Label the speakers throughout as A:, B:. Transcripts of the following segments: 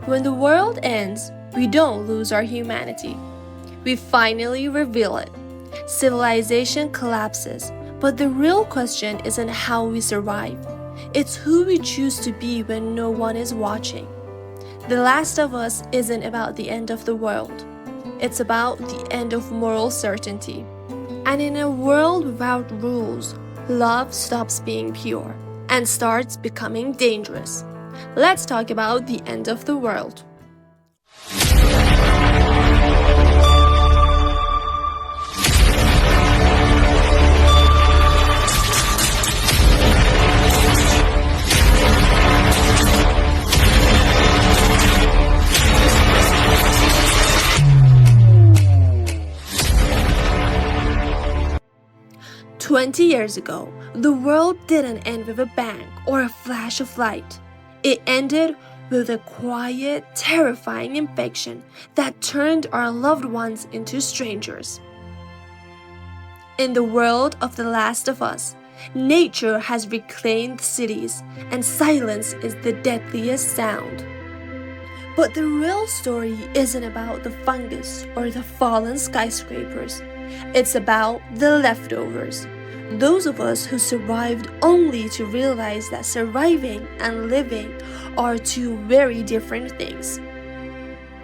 A: When the world ends, we don't lose our humanity. We finally reveal it. Civilization collapses, but the real question isn't how we survive. It's who we choose to be when no one is watching. The Last of Us isn't about the end of the world. It's about the end of moral certainty. And in a world without rules, love stops being pure and starts becoming dangerous. Let's talk about the end of the world. "20 years ago, the world didn't end with a bang or a flash of light. It ended with a quiet, terrifying infection that turned our loved ones into strangers. In the world of The Last of Us, nature has reclaimed cities, and silence is the deadliest sound. But the real story isn't about the fungus or the fallen skyscrapers. It's about the leftovers. Those of us who survived only to realize that surviving and living are two very different things.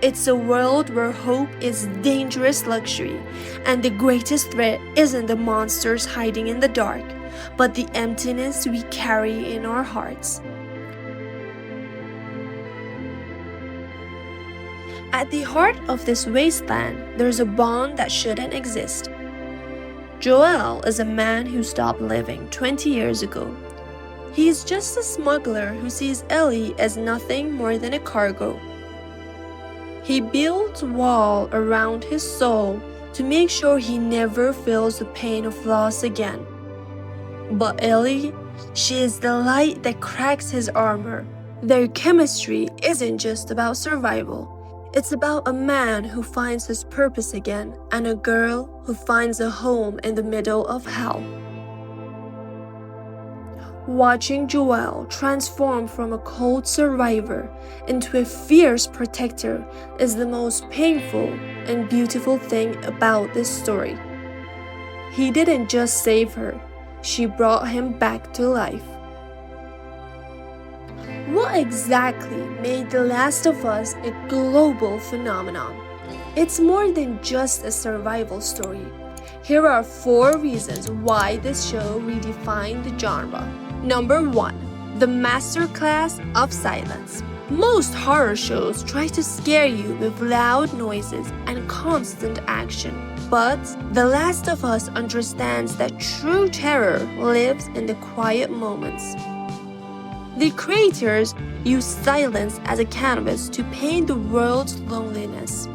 A: It's a world where hope is dangerous luxury, and the greatest threat isn't the monsters hiding in the dark, but the emptiness we carry in our hearts. At the heart of this wasteland, there's a bond that shouldn't exist. Joel is a man who stopped living 20 years ago. He is just a smuggler who sees Ellie as nothing more than a cargo. He builds a wall around his soul to make sure he never feels the pain of loss again. But Ellie, she is the light that cracks his armor. Their chemistry isn't just about survival. It's about a man who finds his purpose again and a girl who finds a home in the middle of hell. Watching Joel transform from a cold survivor into a fierce protector is the most painful and beautiful thing about this story. He didn't just save her, she brought him back to life. What exactly made The Last of Us a global phenomenon? It's more than just a survival story. Here are 4 reasons why this show redefined the genre. Number 1. The masterclass of silence. Most horror shows try to scare you with loud noises and constant action. But The Last of Us understands that true terror lives in the quiet moments. The creators use silence as a canvas to paint the world's loneliness.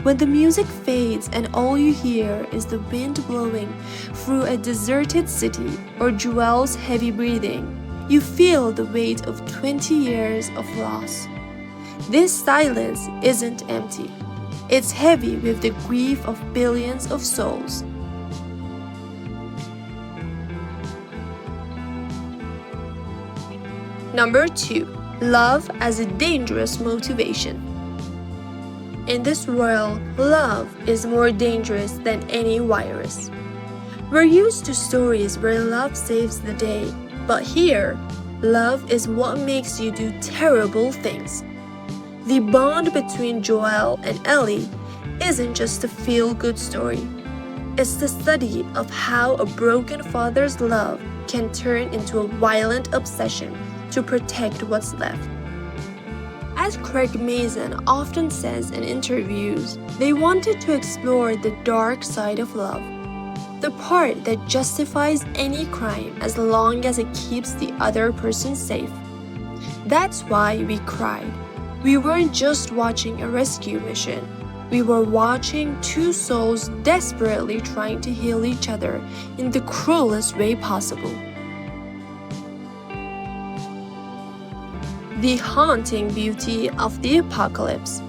A: When the music fades and all you hear is the wind blowing through a deserted city or Joel's heavy breathing, you feel the weight of 20 years of loss. This silence isn't empty. It's heavy with the grief of billions of souls. Number 2. Love as a dangerous motivation. In this world, love is more dangerous than any virus. We're used to stories where love saves the day, but here, love is what makes you do terrible things. The bond between Joel and Ellie isn't just a feel-good story. It's the study of how a broken father's love can turn into a violent obsession to protect what's left. As Craig Mazin often says in interviews, they wanted to explore the dark side of love, the part that justifies any crime as long as it keeps the other person safe. That's why we cried. We weren't just watching a rescue mission. We were watching 2 souls desperately trying to heal each other in the cruelest way possible. The haunting beauty of the apocalypse.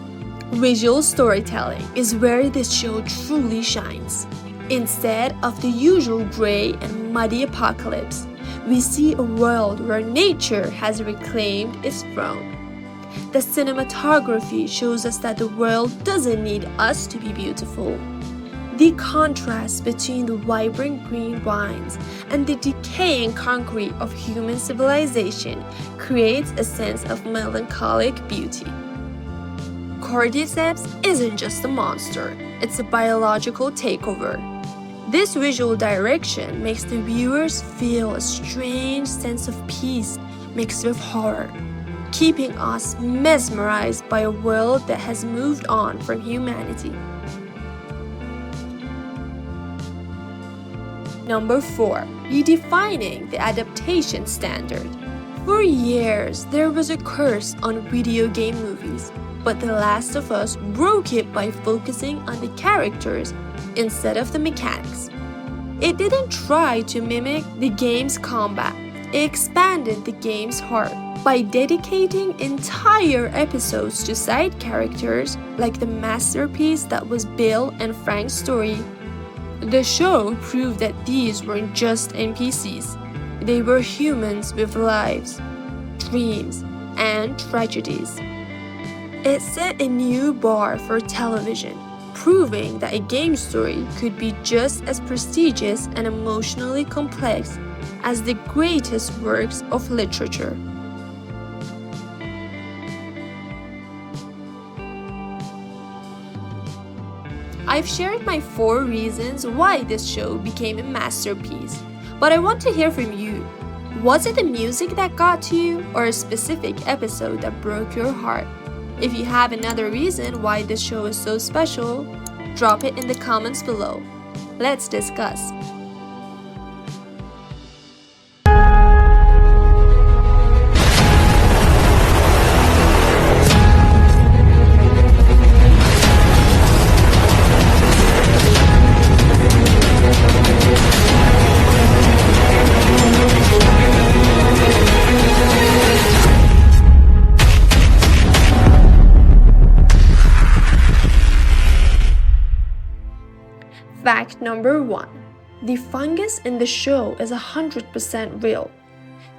A: Visual storytelling is where this show truly shines. Instead of the usual gray and muddy apocalypse, we see a world where nature has reclaimed its throne. The cinematography shows us that the world doesn't need us to be beautiful. The contrast between the vibrant green vines and the decaying concrete of human civilization creates a sense of melancholic beauty. Cordyceps isn't just a monster, it's a biological takeover. This visual direction makes the viewers feel a strange sense of peace mixed with horror, keeping us mesmerized by a world that has moved on from humanity. Number 4. Redefining the adaptation standard. For years, there was a curse on video game movies, but The Last of Us broke it by focusing on the characters instead of the mechanics. It didn't try to mimic the game's combat, it expanded the game's heart by dedicating entire episodes to side characters like the masterpiece that was Bill and Frank's story. The show proved that these weren't just NPCs, they were humans with lives, dreams, and tragedies. It set a new bar for television, proving that a game story could be just as prestigious and emotionally complex as the greatest works of literature. I've shared my 4 reasons why this show became a masterpiece, but I want to hear from you. Was it the music that got to you, or a specific episode that broke your heart? If you have another reason why this show is so special, drop it in the comments below. Let's discuss. Fact number 1. The fungus in the show is 100% real.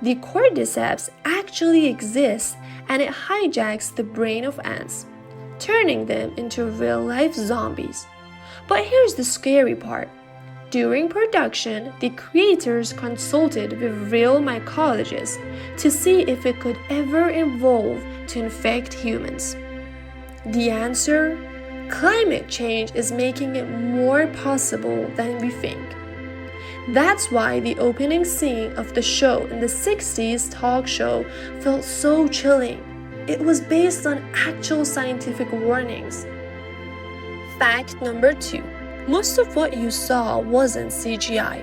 A: The cordyceps actually exists and it hijacks the brain of ants, turning them into real-life zombies. But here's the scary part. During production, the creators consulted with real mycologists to see if it could ever evolve to infect humans. The answer? Climate change is making it more possible than we think. That's why the opening scene of the show in the 60s talk show felt so chilling. It was based on actual scientific warnings. Fact number 2. Most of what you saw wasn't CGI.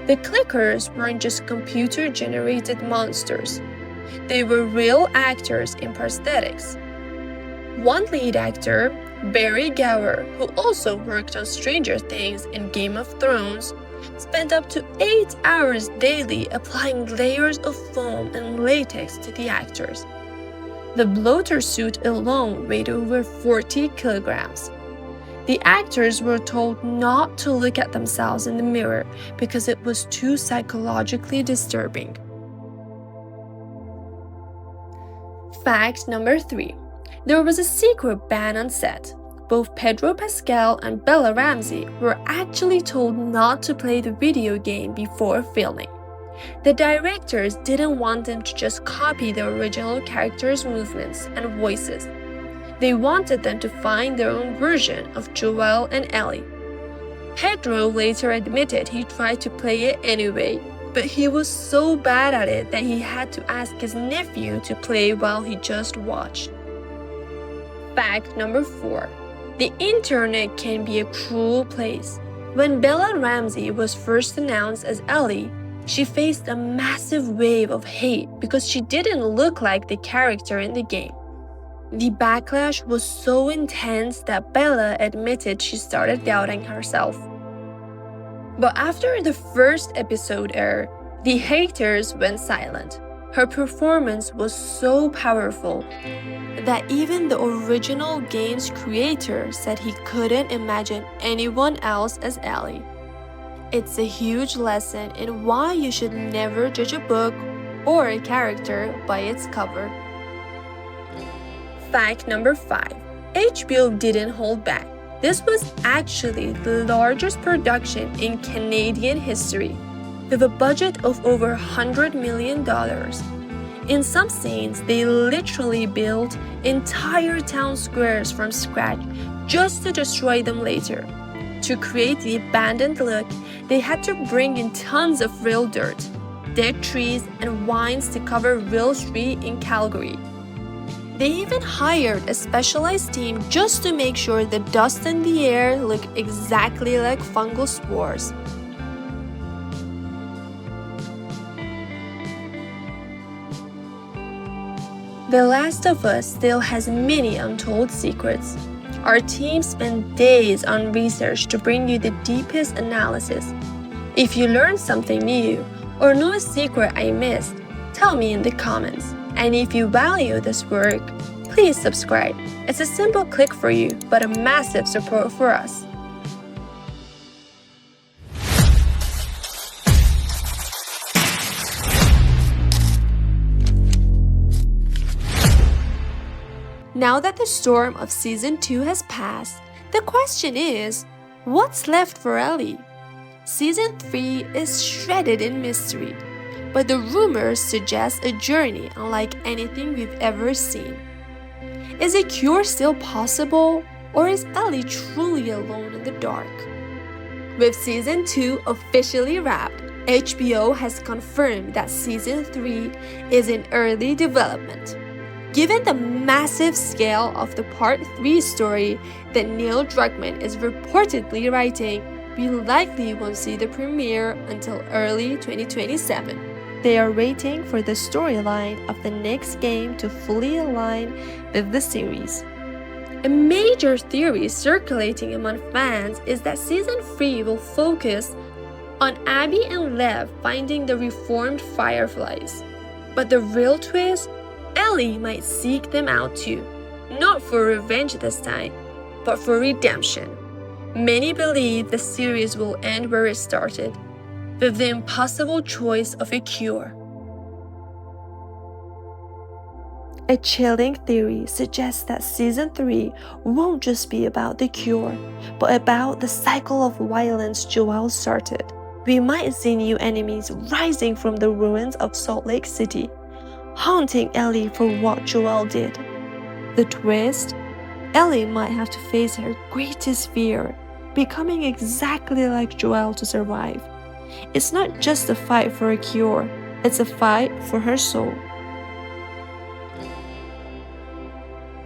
A: The clickers weren't just computer-generated monsters. They were real actors in prosthetics. One lead actor, Barry Gower, who also worked on Stranger Things and Game of Thrones, spent up to 8 hours daily applying layers of foam and latex to the actors. The bloater suit alone weighed over 40 kilograms. The actors were told not to look at themselves in the mirror because it was too psychologically disturbing. Fact number 3. There was a secret ban on set. Both Pedro Pascal and Bella Ramsey were actually told not to play the video game before filming. The directors didn't want them to just copy the original characters' movements and voices. They wanted them to find their own version of Joel and Ellie. Pedro later admitted he tried to play it anyway, but he was so bad at it that he had to ask his nephew to play while he just watched. Fact number 4. The internet can be a cruel place. When Bella Ramsey was first announced as Ellie, she faced a massive wave of hate because she didn't look like the character in the game. The backlash was so intense that Bella admitted she started doubting herself. But after the first episode aired, the haters went silent. Her performance was so powerful that even the original game's creator said he couldn't imagine anyone else as Ellie. It's a huge lesson in why you should never judge a book or a character by its cover. fact number 5. HBO didn't hold back. This was actually the largest production in Canadian history, with a budget of over $100 million. In some scenes, they literally built entire town squares from scratch just to destroy them later. To create the abandoned look, they had to bring in tons of real dirt, dead trees, and vines to cover real street in Calgary. They even hired a specialized team just to make sure the dust in the air looked exactly like fungal spores. The Last of Us still has many untold secrets. Our team spent days on research to bring you the deepest analysis. If you learned something new or know a secret I missed, tell me in the comments. And if you value this work, please subscribe. It's a simple click for you, but a massive support for us. Now that the storm of Season 2 has passed, the question is, what's left for Ellie? Season 3 is shredded in mystery, but the rumors suggest a journey unlike anything we've ever seen. Is a cure still possible, or is Ellie truly alone in the dark? With Season 2 officially wrapped, HBO has confirmed that Season 3 is in early development. Given the massive scale of the Part 3 story that Neil Druckmann is reportedly writing, we likely won't see the premiere until early 2027. They are waiting for the storyline of the next game to fully align with the series. A major theory circulating among fans is that Season 3 will focus on Abby and Lev finding the reformed Fireflies. But the real twist? Ellie might seek them out too, not for revenge this time, but for redemption. Many believe the series will end where it started, with the impossible choice of a cure. A chilling theory suggests that Season 3 won't just be about the cure, but about the cycle of violence Joel started. We might see new enemies rising from the ruins of Salt Lake City, haunting Ellie for what Joel did. The twist? Ellie might have to face her greatest fear, becoming exactly like Joel to survive. It's not just a fight for a cure, it's a fight for her soul.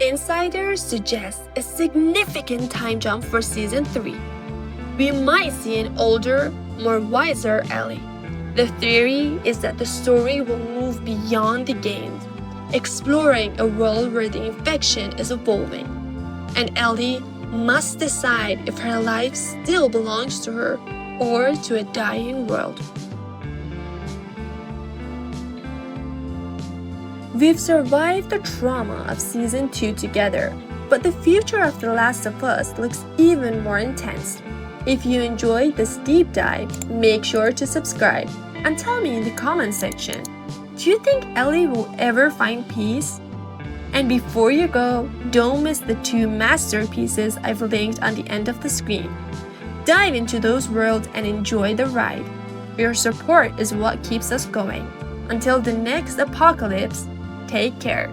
A: Insiders suggest a significant time jump for Season 3. We might see an older, more wiser Ellie. The theory is that the story will move beyond the games, exploring a world where the infection is evolving, and Ellie must decide if her life still belongs to her or to a dying world. We've survived the trauma of Season 2 together, but the future of The Last of Us looks even more intense. If you enjoyed this deep dive, make sure to subscribe and tell me in the comment section, do you think Ellie will ever find peace? And before you go, don't miss the 2 masterpieces I've linked on the end of the screen. Dive into those worlds and enjoy the ride. Your support is what keeps us going. Until the next apocalypse, take care.